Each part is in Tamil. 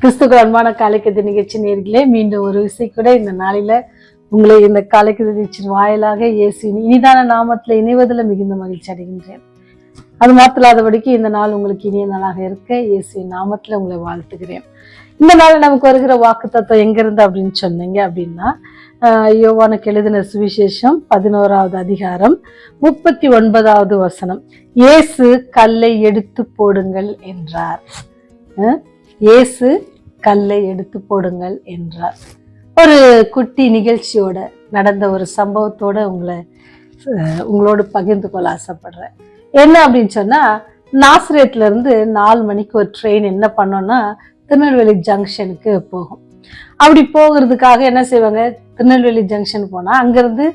கிறிஸ்துக்கு அன்பான காலைக்கதை நிகழ்ச்சி நேர்களே, மீண்டும் ஒரு விசை கூட இந்த நாளில உங்களை இந்த காலைக்கதை நிகழ்ச்சியின் வாயிலாக இயேசுவின் இனிதான நாமத்துல இணைவதில் மிகுந்த மகிழ்ச்சி அடைகின்றேன். அது மாத்திராதபடிக்கு இந்த நாள் உங்களுக்கு இனிய நாளாக இருக்க இயேசுவின் நாமத்துல உங்களை வாழ்த்துகிறேன். இந்த நாள் நமக்கு வருகிற வாக்கு தத்துவம் எங்க இருந்து அப்படின்னு சொன்னீங்க அப்படின்னா, யோவானுக்கு எழுதின சுவிசேஷம் 11வது அதிகாரம் 39வது வசனம். இயேசு கல்லை எடுத்து போடுங்கள் என்றார். இயேசு கல்லை எடுத்து போடுங்கள் என்றார். ஒரு குட்டி நிகழ்ச்சியோட நடந்த ஒரு சம்பவத்தோட உங்களோடு பகிர்ந்து கொள்ள ஆசைப்படுறேன். என்ன அப்படின்னு சொன்னா, நாசரேத்ல இருந்து 4 மணிக்கு ஒரு ட்ரெயின் என்ன பண்ணோம்னா திருநெல்வேலி ஜங்ஷனுக்கு போகும். அப்படி போகிறதுக்காக என்ன செய்வாங்க, திருநெல்வேலி ஜங்ஷன் போனா அங்கிருந்து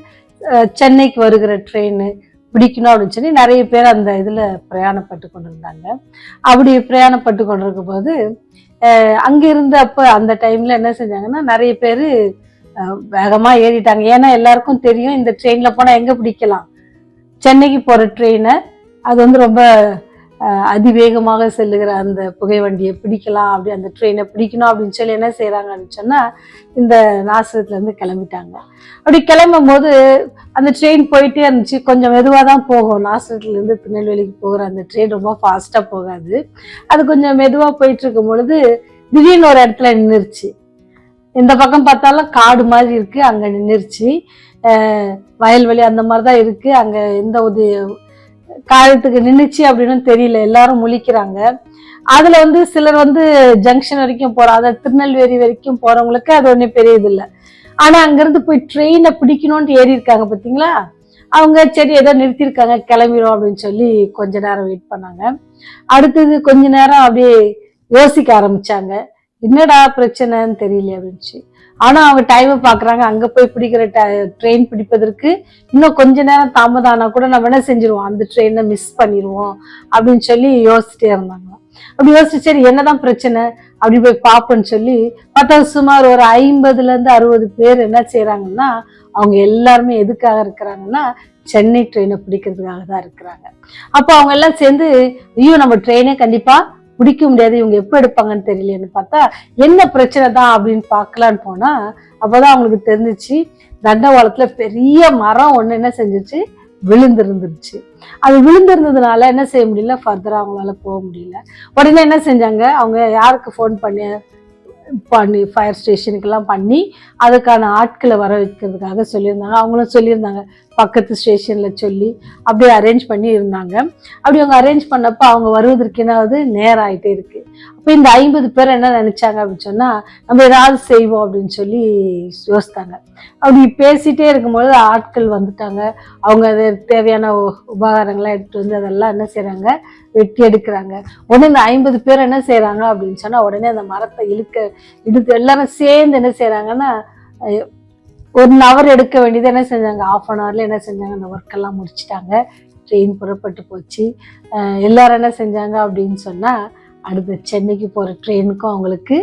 சென்னைக்கு வருகிற ட்ரெயின் பிடிக்கணும் அப்படின்னு சொல்லி நிறைய பேர் அந்த இதுல பிரயாணப்பட்டு கொண்டிருந்தாங்க. அப்படி பிரயாணப்பட்டு கொண்டிருக்கும் போது அங்கிருந்து அப்ப அந்த டைம்ல என்ன செஞ்சாங்கன்னா, நிறைய பேரு வேகமா ஏறிட்டாங்க. ஏன்னா எல்லாருக்கும் தெரியும் இந்த ட்ரெயின்ல போனா எங்க பிடிக்கலாம், சென்னைக்கு போற ட்ரெயினை அது ரொம்ப அதிவேகமாக செல்லுகிற அந்த புகை வண்டியை பிடிக்கலாம், அப்படி அந்த ட்ரெயினை பிடிக்கணும் அப்படின்னு சொல்லி என்ன செய்யறாங்க அப்படின்னு சொன்னா, இந்த நாசரத்துல இருந்து கிளம்பிட்டாங்க. அப்படி கிளம்பும் போது அந்த ட்ரெயின் போயிட்டே இருந்துச்சு. கொஞ்சம் மெதுவாக தான் போகும். நாசரத்துல இருந்து திருநெல்வேலிக்கு போகிற அந்த ட்ரெயின் ரொம்ப ஃபாஸ்டா போகாது. அது கொஞ்சம் மெதுவா போயிட்டு இருக்கும் பொழுது திடீர்னு ஒரு இடத்துல நின்றுச்சு. இந்த பக்கம் பார்த்தாலும் காடு மாதிரி இருக்கு, அங்க நின்றுச்சு. வயல்வெளி அந்த மாதிரிதான் இருக்கு. அங்க எந்த ஒரு காலத்துக்கு நின்றுச்சு அப்படின்னு தெரியல. எல்லாரும் முழிக்கிறாங்க. அதுல சிலர் ஜங்ஷன் வரைக்கும் அதாவது திருநெல்வேலி வரைக்கும் போறவங்களுக்கு அது ஒன்னும் பெரிய இது இல்லை. ஆனா அங்கிருந்து போய் ட்ரெயினை பிடிக்கணும்னு ஏறி இருக்காங்க பாத்தீங்களா, அவங்க சரி ஏதோ நிறுத்திருக்காங்க கிளம்பிடும் அப்படின்னு சொல்லி கொஞ்ச நேரம் வெயிட் பண்ணாங்க. அடுத்தது கொஞ்ச நேரம் அப்படியே யோசிக்க ஆரம்பிச்சாங்க, என்னடா பிரச்சனைன்னு தெரியல அப்படின்னு. ஆனா அவங்க டைமை பாக்குறாங்க, அங்க போய் பிடிக்கிற ட்ரெயின் பிடிப்பதற்கு இன்னும் கொஞ்ச நேரம் தாமதம் ஆனா கூட நம்ம என்ன செஞ்சிருவோம், அந்த ட்ரெயினை மிஸ் பண்ணிடுவோம் அப்படின்னு சொல்லி யோசிச்சுட்டே இருந்தாங்க. அப்படி யோசிச்சு சரி என்னதான் பிரச்சனை அப்படி போய் பார்ப்போன்னு சொல்லி பார்த்தா சுமார் ஒரு 50ல இருந்து 60 பேர் என்ன செய்யறாங்கன்னா, அவங்க எல்லாருமே எதுக்காக இருக்கிறாங்கன்னா சென்னை ட்ரெயினை பிடிக்கிறதுக்காக தான் இருக்கிறாங்க. அப்போ அவங்க எல்லாம் சேர்ந்து ஐயோ நம்ம ட்ரெயினே கண்டிப்பா பிடிக்க முடியாது, இவங்க எப்ப எடுப்பாங்கன்னு தெரியலன்னு பார்த்தா என்ன பிரச்சனை தான் அப்படின்னு பார்க்கலான்னு போனா அப்பதான் அவங்களுக்கு தெரிஞ்சிச்சு, தண்டவாளத்துல பெரிய மரம் ஒண்ணு என்ன செஞ்சிச்சு, விழுந்திருந்துருச்சு. அது விழுந்திருந்ததுனால என்ன செய்ய முடியல, ஃபர்தரா அவங்களால போக முடியல. உடனே என்ன செஞ்சாங்க, அவங்க யாருக்கு ஃபோன் பண்ணி ஃபயர் ஸ்டேஷனுக்கு எல்லாம் பண்ணி அதுக்கான ஆட்களை வர வைக்கிறதுக்காக சொல்லியிருந்தாங்க. அவங்களும் சொல்லியிருந்தாங்க, பக்கத்து ஸ்டேஷன்ல சொல்லி அப்படியே அரேஞ்ச் பண்ணி இருந்தாங்க. அப்படி அவங்க அரேஞ்ச் பண்ணப்ப அவங்க வருவதற்கு என்னாவது நேரம் ஆயிட்டே இருக்கு. அப்ப இந்த 50 பேர் என்ன நினைச்சாங்க அப்படின்னு சொன்னா, நம்ம ஏதாவது செய்வோம் அப்படின்னு சொல்லி யோசித்தாங்க. அப்படி பேசிட்டே இருக்கும்போது ஆட்கள் வந்துட்டாங்க. அவங்க அது தேவையான உபகாரங்கள்லாம் எடுத்துட்டு அதெல்லாம் என்ன செய்யறாங்க, வெட்டி எடுக்கிறாங்க. உடனே இந்த 50 பேர் என்ன செய்யறாங்க அப்படின்னு சொன்னா, உடனே அந்த மரத்தை இழுத்து எல்லாரும் சேர்ந்து என்ன செய்யறாங்கன்னா, 1 hour எடுக்க வேண்டியது என்ன செஞ்சாங்க, 1/2 hourல என்ன செஞ்சாங்க, அந்த ஒர்க் எல்லாம் முடிச்சுட்டாங்க. ட்ரெயின் புறப்பட்டு போச்சு. எல்லாரும் என்ன செஞ்சாங்க அப்படின்னு சொன்னா, அடுத்த சென்னைக்கு போற ட்ரெயினுக்கும் அவங்களுக்கு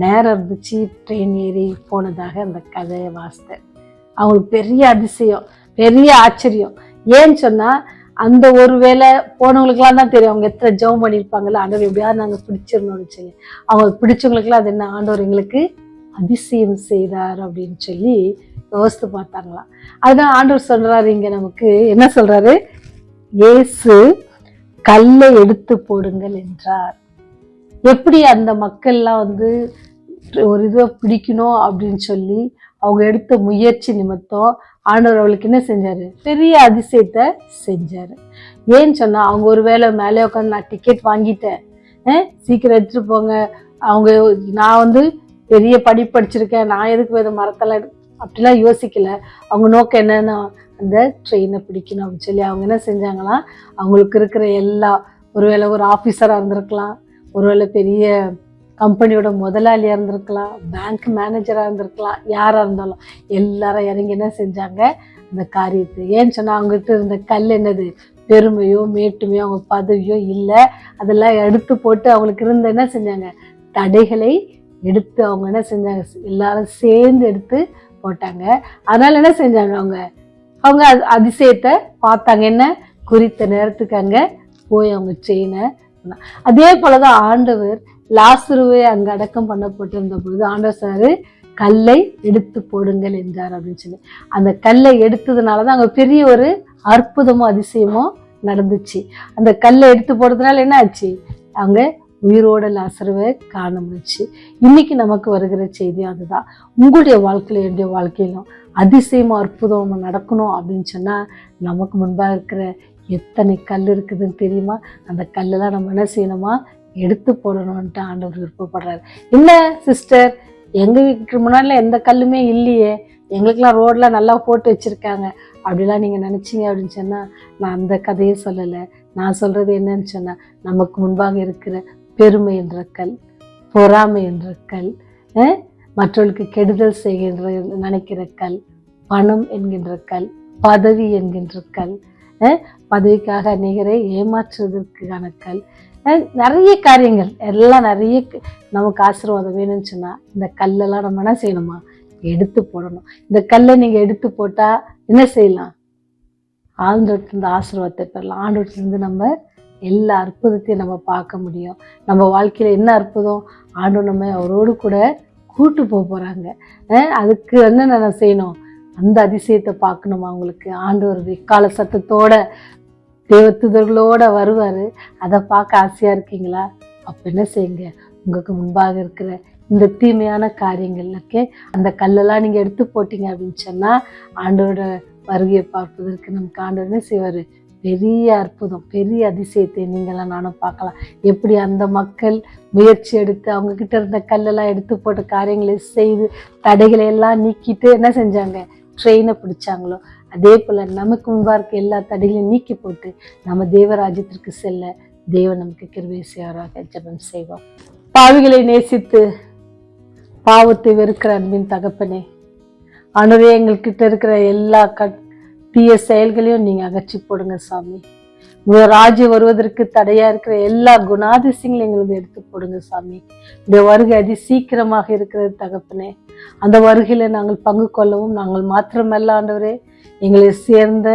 நேரம் இருந்துச்சு. ட்ரெயின் ஏறி போனதாக அந்த கதையை வாசித்தேன். அவங்களுக்கு பெரிய அதிசயம், பெரிய ஆச்சரியம். ஏன்னு சொன்னா, அந்த ஒரு வேளை போனவங்களுக்குலாம் தான் தெரியும் அவங்க எத்தனை ஜெபம் பண்ணியிருப்பாங்கல்ல, ஆண்டவர் எப்படியாவது நாங்க பிடிச்சிடணும்னு சொல்லி. அவங்க பிடிச்சவங்களுக்குலாம் அது என்ன, ஆண்டவர் எங்களுக்கு அதிசயம் செய்தார் அப்படின்னு சொல்லி யோசித்து பார்த்தாங்களாம். அதுதான் ஆண்டவர் சொல்றாரு, இங்க நமக்கு என்ன சொல்றாரு, இயேசு கல்லை எடுத்து போடுங்கள் என்றார். எப்படி அந்த மக்கள்லாம் ஒரு இதை பிடிக்கணும் அப்படின்னு சொல்லி அவங்க எடுத்த முயற்சி நிமித்தம் ஆண்டவர் அவளுக்கு என்ன செஞ்சாரு, பெரிய அதிசயத்தை செஞ்சாரு. ஏன்னு சொன்னா, அவங்க ஒரு வேளை மேலே உட்காந்து நான் டிக்கெட் வாங்கிட்டேன், சீக்கிரம் எடுத்துட்டு போங்க, அவங்க நான் பெரிய படிச்சிருக்கேன், நான் எதுக்கு வேறு மரத்தெல்லாம் அப்படிலாம் யோசிக்கல. அவங்க நோக்கம் என்னன்னா அந்த ட்ரெயினை பிடிக்கணும் அப்படின்னு சொல்லி அவங்க என்ன செஞ்சாங்களாம், அவங்களுக்கு இருக்கிற ஒருவேளை ஒரு ஆஃபீஸரா இருந்திருக்கலாம், ஒருவேளை பெரிய கம்பெனியோட முதலாளியா இருந்திருக்கலாம், பேங்க் மேனேஜரா இருந்திருக்கலாம், யாரா இருந்தாலும் எல்லாரும் இறங்கி என்ன செஞ்சாங்க அந்த காரியத்தை. ஏன்னு சொன்னா, அவங்ககிட்ட இருந்த கல் என்னது, பெருமையோ மேட்டுமையோ அவங்க பதவியோ இல்லை, அதெல்லாம் எடுத்து போட்டு அவங்களுக்கு இருந்த என்ன செஞ்சாங்க, தடைகளை எடுத்து அவங்க என்ன செஞ்சாங்க, எல்லாரும் சேர்ந்து எடுத்து போட்டாங்க. அதனால என்ன செஞ்சாங்க, அவங்க அதிசயத்தை பார்த்தாங்க. என்ன, குறித்த நேரத்துக்கு அங்க போய் அவங்க ட்ரெயினை. அதே போலதான் ஆண்டவர் லாசருவை அங்க அடக்கம் பண்ணப்பட்டிருந்த பொழுது ஆண்டவர் சொன்னாரு, கல்லை எடுத்து போடுங்கள் என்றார் அப்படின்னு சொல்லி. அந்த கல்லை எடுத்ததுனாலதான் அங்க பெரிய ஒரு அற்புதமோ அதிசயமோ நடந்துச்சு. அந்த கல்லை எடுத்து போடுறதுனால என்ன ஆச்சு, அங்க உயிரோட லாசருவை காண முடிச்சு. இன்னைக்கு நமக்கு வருகிற செய்தி அதுதான். உங்களுடைய வாழ்க்கையில என்னுடைய வாழ்க்கையிலும் அதிசயமா அற்புதமா நடக்கணும் அப்படின்னு சொன்னா, நமக்கு முன்பாக இருக்கிற எத்தனை கல் இருக்குதுன்னு தெரியுமா? அந்த கல்லெல்லாம் நம்ம என்ன செய்யணுமா, எடுத்து போடணும்ன்ட்டு ஆண்டவர் விருப்பப்படுறாரு. என்ன சிஸ்டர், எங்க வீட்டுக்கு முன்னாடில எந்த கல்லுமே இல்லையே, எங்களுக்கெல்லாம் ரோட்ல நல்லா போட்டு வச்சிருக்காங்க அப்படிலாம் நீங்க நினைச்சீங்க அப்படின்னு சொன்னா, நான் அந்த கதையை சொல்லலை. நான் சொல்றது என்னன்னு சொன்னா, நமக்கு முன்பாக இருக்கிற பெருமை என்ற கல், பொறாமை என்ற கல், மற்றவர்களுக்கு கெடுதல் செய்கின்ற நினைக்கிற கல், பணம் என்கின்ற கல், பதவி என்கின்ற கல், பதவிக்காக அநேகரை ஏமாற்றுவதற்கான கல், நிறைய காரியங்கள் எல்லாம் நிறைய நமக்கு ஆசீர்வாதம் வேணும்னு சொன்னா, இந்த கல்லெல்லாம் நம்ம என்ன செய்யணுமா, எடுத்து போடணும். இந்த கல்லை நீங்க எடுத்து போட்டா என்ன செய்யலாம், ஆண்டவர்கிட்ட இருந்து ஆசீர்வாதத்தை பெறலாம். ஆண்டவர்கிட்ட இருந்து நம்ம எல்லா அற்புதத்தையும் நம்ம பார்க்க முடியும். நம்ம வாழ்க்கையில என்ன அற்புதம், ஆண்டவர் நம்ம அவரோடு கூட கூட்டு போறாங்க. அதுக்கு என்ன நான் செய்யணும், அந்த அதிசயத்தை பார்க்கணுமா அவங்களுக்கு. ஆண்டவர் எக்கால சத்தத்தோட தேவதூதர்களோட வருவாரு. அதை பார்க்க ஆசையா இருக்கீங்களா? அப்ப என்ன செய்யுங்க, உங்களுக்கு முன்பாக இருக்கிற இந்த தீமையான காரியங்களுக்கு அந்த கல்லெல்லாம் நீங்க எடுத்து போட்டீங்க அப்படின்னு சொன்னா, ஆண்டவரோட வருகையை பார்ப்பதற்கு நமக்கு ஆண்டவர் என்ன செய்வாரு, பெரிய அற்புதம் பெரிய அதிசயத்தை நீங்களாம் நானும் பார்க்கலாம். எப்படி அந்த மக்கள் முயற்சி எடுத்து அவங்க கிட்ட இருந்த கல்லெல்லாம் எடுத்து போட்ட காரியங்களை செய்து தடைகளை எல்லாம் நீக்கிட்டு என்ன செஞ்சாங்க, ட்ரெயினை பிடிச்சாங்களோ, அதே போல நமக்கு முன்பா இருக்க எல்லா தடைகளையும் நீக்கி போட்டு நம்ம தேவராஜ்யத்திற்கு செல்ல தேவன் நமக்கு கிருபை செய்வாராக. ஜெபம் செய்வோம். பாவிகளை நேசித்து பாவத்தை வெறுக்கிற அன்பின் தகப்பனே, ஆண்டவரே, எங்கள்கிட்ட இருக்கிற எல்லா தீய செயல்களையும் நீங்க அகற்றி போடுங்க சாமி. உங்க ராஜ்யம் வருவதற்கு தடையா இருக்கிற எல்லா குணாதிசயங்களையும் எங்களுக்கு எடுத்து போடுங்க சாமி. இந்த வருகை அதி சீக்கிரமாக இருக்கிறது தகப்பனே. அந்த வருகையில நாங்கள் பங்கு கொள்ளவும், நாங்கள் மாத்திரமல்ல ஆண்டவரே, எங்களை சேர்ந்த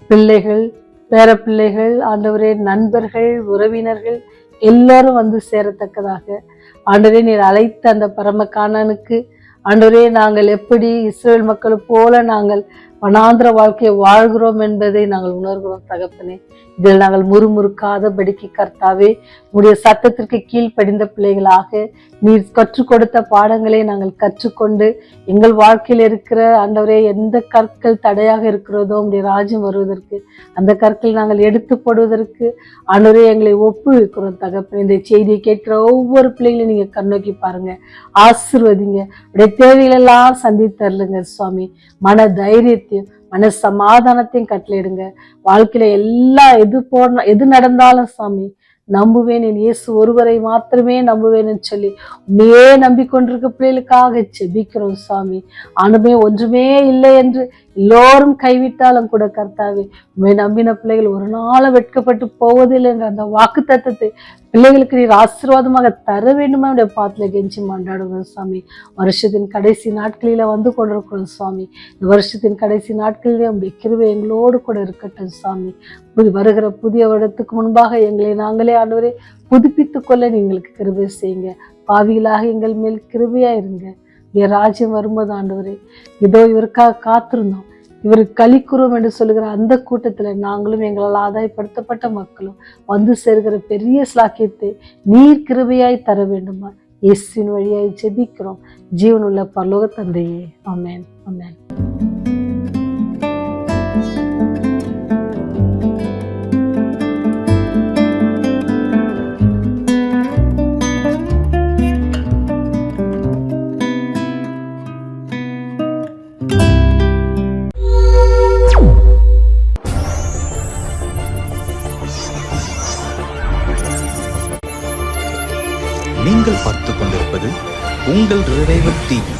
பிள்ளைகள், பேர பிள்ளைகள், ஆண்டவரே, நண்பர்கள், உறவினர்கள் எல்லாரும் வந்து சேரத்தக்கதாக ஆண்டவரே நீர் அழைத்த அந்த பரம கானானுக்கு ஆண்டவரே நாங்கள் எப்படி இஸ்ரேல் மக்கள் போல நாங்கள் வனாந்திர வாழ்க்கையை வாழ்கிறோம் என்பதை நாங்கள் உணர்கிறோம் தகப்பனே. இதில் நாங்கள் முறுமுறுக்காதபடிக்கு கர்த்தாவே உடைய சத்தத்திற்கு கீழ்ப்படிந்த பிள்ளைகளாக நீர் கற்றுக் கொடுத்த பாடங்களை நாங்கள் கற்றுக்கொண்டு எங்கள் வாழ்க்கையில் இருக்கிற ஆண்டவரே எந்த கற்கள் தடையாக இருக்கிறதோ உடைய ராஜ்யம் வருவதற்கு அந்த கற்கள் நாங்கள் எடுத்து போடுவதற்கு ஆண்டவரே எங்களை ஒப்புவிக்கிறோம் தகப்பனே. இந்த செய்தியை கேட்கிற ஒவ்வொரு பிள்ளைகளையும் நீங்க கண்ணோக்கி பாருங்க, ஆசீர்வதிங்க, உடைய தேவைகள் எல்லாம் சந்தித்தரலுங்க சுவாமி. மன தைரியத்தையும் மன சமாதானத்தையும் கட்டளையிடுங்க. வாழ்க்கையில எல்லாம் எது நடந்தாலும் சாமி நம்புவேன், என் இயேசு ஒருவரை மாத்திரமே நம்புவேன்னு சொல்லி உண்மையே நம்பிக்கொண்டிருக்க பிள்ளைகளுக்காக செபிக்கிறோம் சாமி. ஆனுமே ஒன்றுமே இல்லை என்று எல்லோரும் கைவிட்டாலும் கூட கர்த்தாவே உண்மை நம்பின பிள்ளைகள் ஒரு நாள் வெட்கப்பட்டு போவதில்லை என்ற அந்த வாக்கு தத்தத்தை பிள்ளைகளுக்கு நீர் ஆசீர்வாதமாக தர வேண்டுமா என்னுடைய பாத்துல கெஞ்சி மன்றாடுவோம் சாமி. வருஷத்தின் கடைசி நாட்களில வந்து கொண்டிருக்கிறோம் சுவாமி. இந்த வருஷத்தின் கடைசி நாட்களிலே உங்களுடைய கிருபை எங்களோடு கூட இருக்கட்டும் சாமி. வருகிற புதிய வருடத்துக்கு முன்பாக எங்களை நாங்களே ஆண்டவரே புதுப்பித்துக் கொள்ள நீங்களுக்கு கிருபை செய்யுங்க. பாவிகளாக எங்கள் மேல் கிருபையா இருங்க. ராஜ்யம் வரும்போது ஆண்டவரே இதோ இவருக்காக காத்திருந்தோம், இவருக்கு களிக்குறோம் என்று சொல்லுகிற அந்த கூட்டத்துல நாங்களும் எங்களால் ஆதாயப்படுத்தப்பட்ட மக்களும் வந்து சேர்கிற பெரிய ஸ்லாக்கியத்தை நீர் கிருபையாய் தர வேண்டுமா இயேசுவின் வழியாய் ஜெபிக்கிறோம் ஜீவனுள்ள பரலோக தந்தையே. ஆமென், ஆமென். நீங்கள் பார்த்துக் கொண்டிருப்பது உங்கள் ரிவைவல் டிவி.